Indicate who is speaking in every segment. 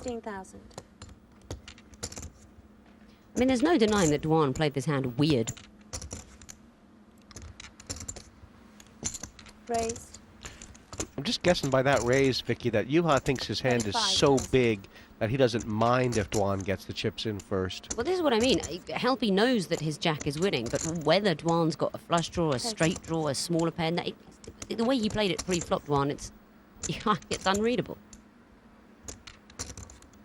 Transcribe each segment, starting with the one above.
Speaker 1: 15,000.
Speaker 2: I mean, there's no denying that Dwan played this hand weird.
Speaker 1: Raised.
Speaker 3: I'm just guessing by that raise, Vicky, that Yuha thinks his hand is so big that he doesn't mind if Dwan gets the chips in first.
Speaker 2: Well, this is what I mean. Helpy knows that his jack is winning, but whether Dwan's got a flush draw, a straight draw, a smaller pen, the way he played it pre-flop, Dwan, it's unreadable.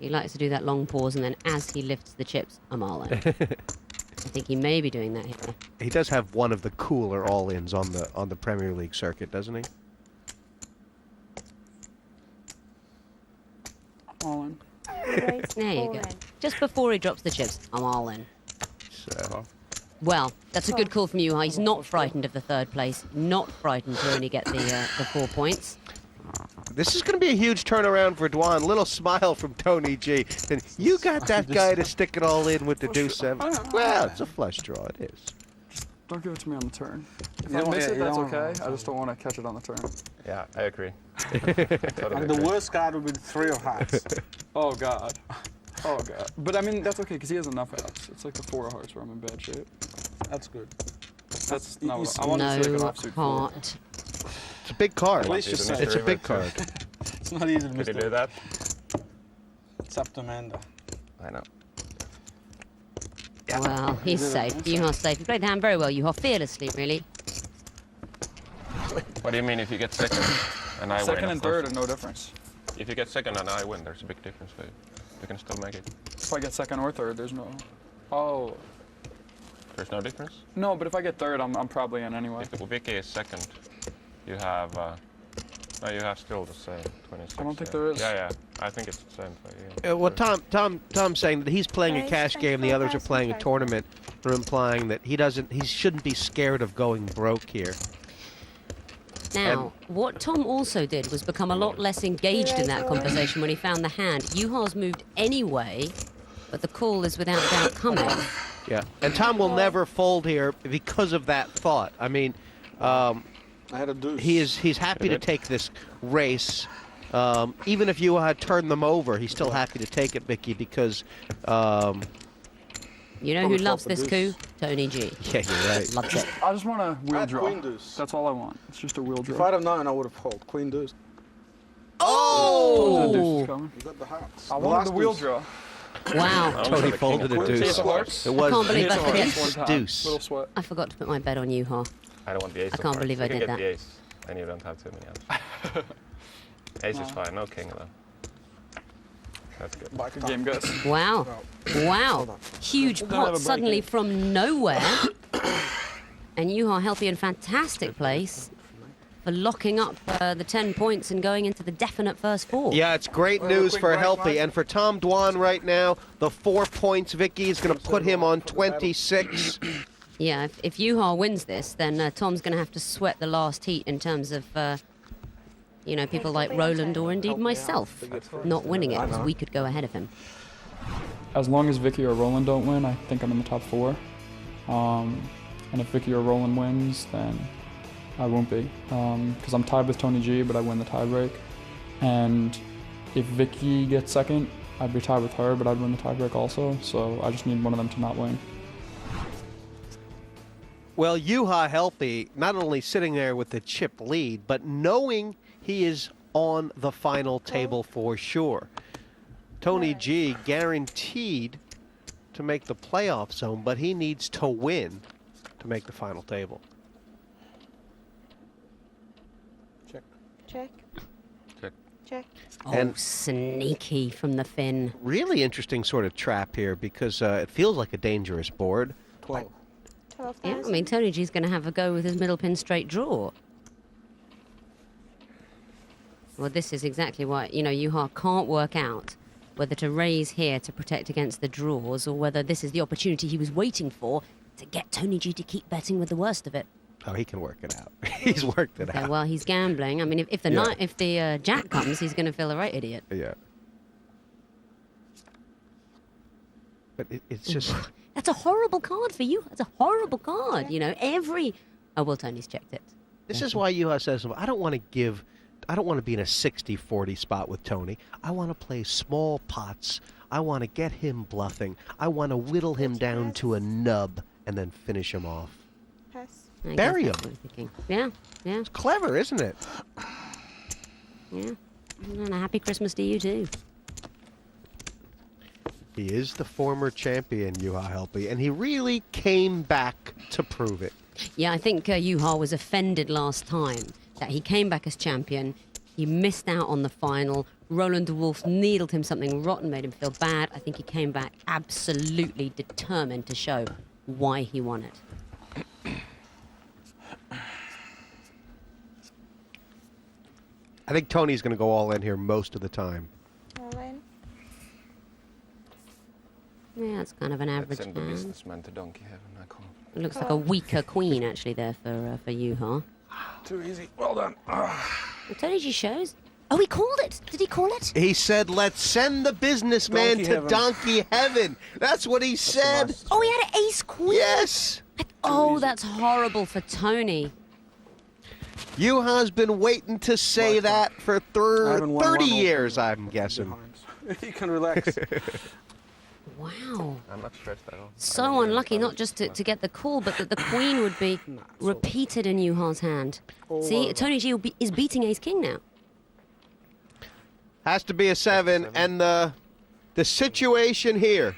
Speaker 2: He likes to do that long pause, and then as he lifts the chips, I'm all in. I think he may be doing that here.
Speaker 3: He does have one of the cooler all-ins on the Premier League circuit, doesn't he?
Speaker 4: All in.
Speaker 2: There you go. Just before he drops the chips, I'm all in.
Speaker 3: So.
Speaker 2: Well, that's a good call from you. He's not frightened of the third place. Not frightened to only get the 4 points.
Speaker 3: This is going to be a huge turnaround for Dwan. Little smile from Tony G. And you got that guy to stick it all in with the deuce 7. Well, it's a flush draw. It is.
Speaker 4: Don't give it to me on the turn. If I miss it, that's okay. I just don't want to catch it on the turn.
Speaker 5: Yeah, I agree.
Speaker 6: And the worst card would be the 3 of hearts.
Speaker 4: Oh, God. Oh, God. But, I mean, that's okay, because he has enough outs. It's like the 4 of hearts where I'm in bad shape.
Speaker 6: That's good.
Speaker 4: That's not what I want to see, like an offsuit 4.
Speaker 3: It's a big card.
Speaker 6: At least you said
Speaker 3: It's a big card.
Speaker 6: It's not easy to miss.
Speaker 5: Did you do that?
Speaker 6: It's up to Amanda.
Speaker 5: I know.
Speaker 2: Yeah. Well, he's safe. Yuha's safe. He played the hand very well, Yuha. Fearlessly, really.
Speaker 5: What do you mean if you get second and I win?
Speaker 4: Second and third are no difference.
Speaker 5: If you get second and I win, there's a big difference for you. You can still make it.
Speaker 4: If I get second or third, there's no... Oh.
Speaker 5: There's no difference?
Speaker 4: No, but if I get third, I'm probably in anyway.
Speaker 5: If Vicky is second, you have... no, you have still the same 26.
Speaker 4: I don't think there is.
Speaker 5: Yeah, I think it's the same for you.
Speaker 3: Well, Tom's saying that he's playing a cash game, the others are playing a tournament, for implying that he shouldn't be scared of going broke here.
Speaker 2: Now, what Tom also did was become a lot less engaged in that conversation when he found the hand. Yuha's moved anyway, but the call is without doubt coming.
Speaker 3: Yeah, and Tom will never fold here because of that thought. I mean,
Speaker 6: I had a deuce.
Speaker 3: he's happy to take this race. Even if you had turned them over, he's still happy to take it, Vicky, because...
Speaker 2: you know who loves this coup? Tony G.
Speaker 3: Yeah, you're right.
Speaker 2: Loves it.
Speaker 4: I just want a wheel draw.
Speaker 6: Queen deuce.
Speaker 4: That's all I want. It's just a wheel draw.
Speaker 6: If I'd have known, I would have folded. Queen deuce.
Speaker 4: The deuce is coming.
Speaker 6: You got the hearts.
Speaker 4: I wanted the wheel draw.
Speaker 2: Wow.
Speaker 3: Tony folded a deuce. It was
Speaker 2: I can't believe I
Speaker 3: his
Speaker 2: forget.
Speaker 3: deuce.
Speaker 4: Little sweat.
Speaker 2: I forgot to put my bet on Yuha.
Speaker 5: I don't want the ace.
Speaker 2: I can't believe I
Speaker 5: you can
Speaker 2: did
Speaker 5: get
Speaker 2: that.
Speaker 5: the ace, and you don't have too many outs. Ace is fine, no king though. That's good.
Speaker 4: Good game, guys.
Speaker 2: Wow. Wow. Huge pot suddenly from nowhere. And Yuha Helpy in fantastic place for locking up the 10 points and going into the definite first 4.
Speaker 3: Yeah, it's great news for Helpy. And for Tom Dwan right now, the 4 points, Vicky, is going to put him on 26.
Speaker 2: Yeah, if Yuha wins this, then Tom's going to have to sweat the last heat in terms of, you know, people like Roland or indeed myself not winning it, because we could go ahead of him.
Speaker 4: As long as Vicky or Roland don't win, I think I'm in the top 4. And if Vicky or Roland wins, then I won't be. Because I'm tied with Tony G, but I win the tiebreak. And if Vicky gets second, I'd be tied with her, but I'd win the tiebreak also. So I just need one of them to not win.
Speaker 3: Well, Yuha Helpy not only sitting there with the chip lead, but knowing he is on the final table for sure. Tony G guaranteed to make the playoff zone, but he needs to win to make the final table.
Speaker 6: Check.
Speaker 1: Check.
Speaker 5: Check.
Speaker 1: Check.
Speaker 2: Oh,
Speaker 3: And-
Speaker 2: sneaky from the fin.
Speaker 3: Really interesting sort of trap here because it feels like a dangerous board.
Speaker 6: 12.
Speaker 1: 12,000.
Speaker 2: Yeah, I mean, Tony G's going to have a go with his middle pin straight draw. Well, this is exactly why, you know, Yuha can't work out whether to raise here to protect against the draws or whether this is the opportunity he was waiting for to get Tony G to keep betting with the worst of it.
Speaker 3: Oh, he can work it out. He's worked it
Speaker 2: Okay,
Speaker 3: out.
Speaker 2: well, he's gambling. I mean, if the
Speaker 3: Yeah.
Speaker 2: if the jack comes, he's going to feel a right idiot.
Speaker 3: Yeah. But it's just...
Speaker 2: That's a horrible card for you. That's a horrible card. You know, oh, well, Tony's checked it.
Speaker 3: This is why Yuha says, I don't want to give I don't want to be in a 60-40 spot with Tony. I want to play small pots. I want to get him bluffing. I want to whittle him down to a nub and then finish him off.
Speaker 1: Pass.
Speaker 2: I guess
Speaker 3: Bury
Speaker 2: that's
Speaker 3: him.
Speaker 2: what I'm thinking. Yeah, yeah,
Speaker 3: It's clever, isn't it?
Speaker 2: yeah. And a happy Christmas to you too.
Speaker 3: He is the former champion, Juha Helppi, and he really came back to prove it.
Speaker 2: Yeah, I think Juha was offended last time that he came back as champion. He missed out on the final. Roland de Wolf needled him something rotten, made him feel bad. I think he came back absolutely determined to show why he won it.
Speaker 3: I think Tony's going to go all in here most of the time.
Speaker 1: All in.
Speaker 2: Yeah, it's kind of an average
Speaker 5: Let's send the
Speaker 2: hand.
Speaker 5: businessman to donkey heaven. I call.
Speaker 2: It looks like a weaker queen, actually, there for Juha.
Speaker 6: Too easy. Well done.
Speaker 2: Well, Tony G shows. Oh, he called it. Did he call it?
Speaker 3: He said, let's send the businessman
Speaker 6: Donkey
Speaker 3: to
Speaker 6: heaven.
Speaker 3: donkey heaven. That's what he said.
Speaker 2: Oh, he had an ace queen.
Speaker 3: Yes.
Speaker 2: Oh, that's horrible for Tony.
Speaker 3: Juha's been waiting to say
Speaker 6: My
Speaker 3: that for
Speaker 6: I haven't won
Speaker 3: 30
Speaker 6: one
Speaker 3: years,
Speaker 6: open
Speaker 3: I'm guessing.
Speaker 6: behind. You can relax.
Speaker 2: Wow.
Speaker 5: I'm not stressed at all. I
Speaker 2: So
Speaker 5: don't even
Speaker 2: unlucky,
Speaker 5: know.
Speaker 2: not just to get the call, but that the queen would be
Speaker 6: Nah, it's
Speaker 2: repeated in Juha's hand. See,
Speaker 6: over.
Speaker 2: Tony G is beating ace king now.
Speaker 3: Has to be a 7, and the situation here,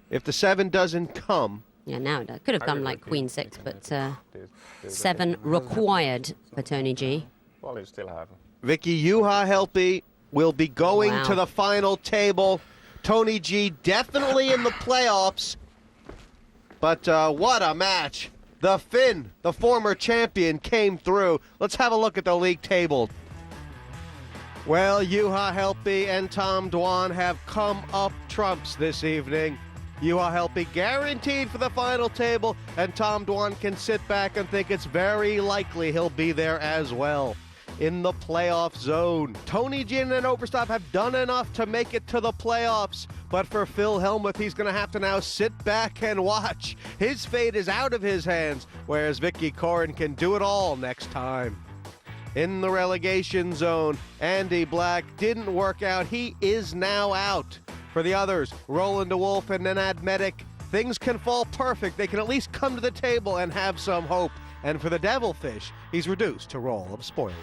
Speaker 3: if the 7 doesn't come,
Speaker 2: Yeah, now it could have
Speaker 5: I
Speaker 2: come
Speaker 5: really
Speaker 2: like
Speaker 5: think
Speaker 2: queen
Speaker 5: we
Speaker 2: 6,
Speaker 5: can
Speaker 2: but
Speaker 5: do that.
Speaker 2: 7 required for Tony G.
Speaker 5: Well, you still have.
Speaker 3: Vicky Juha Helppi will be going
Speaker 2: Wow.
Speaker 3: to the final table. Tony G definitely in the playoffs. But what a match. The Finn, the former champion, came through. Let's have a look at the league table. Well, Juha Helppi and Tom Dwan have come up trumps this evening. Juha Helppi guaranteed for the final table, and Tom Dwan can sit back and think it's very likely he'll be there as well. In the playoff zone, Tony G and Overstop have done enough to make it to the playoffs, but for Phil Hellmuth, he's going to have to now sit back and watch. His fate is out of his hands, whereas Vicky Corin can do it all next time. In the relegation zone, Andy Black didn't work out. He is now out. For the others, Roland de Wolf and Nenad Medic, things can fall perfect. They can at least come to the table and have some hope. And for the Devilfish, he's reduced to role of spoiler.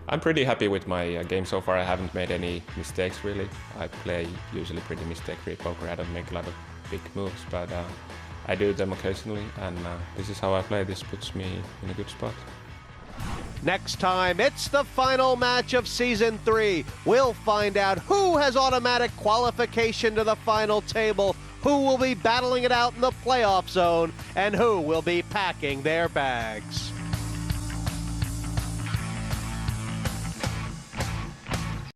Speaker 7: I'm pretty happy with my game so far. I haven't made any mistakes really. I play usually pretty mistake-free poker. I don't make a lot of big moves, but I do them occasionally, and this is how I play. This puts me in a good spot.
Speaker 3: Next time, it's the final match of Season 3. We'll find out who has automatic qualification to the final table, who will be battling it out in the playoff zone, and who will be packing their bags.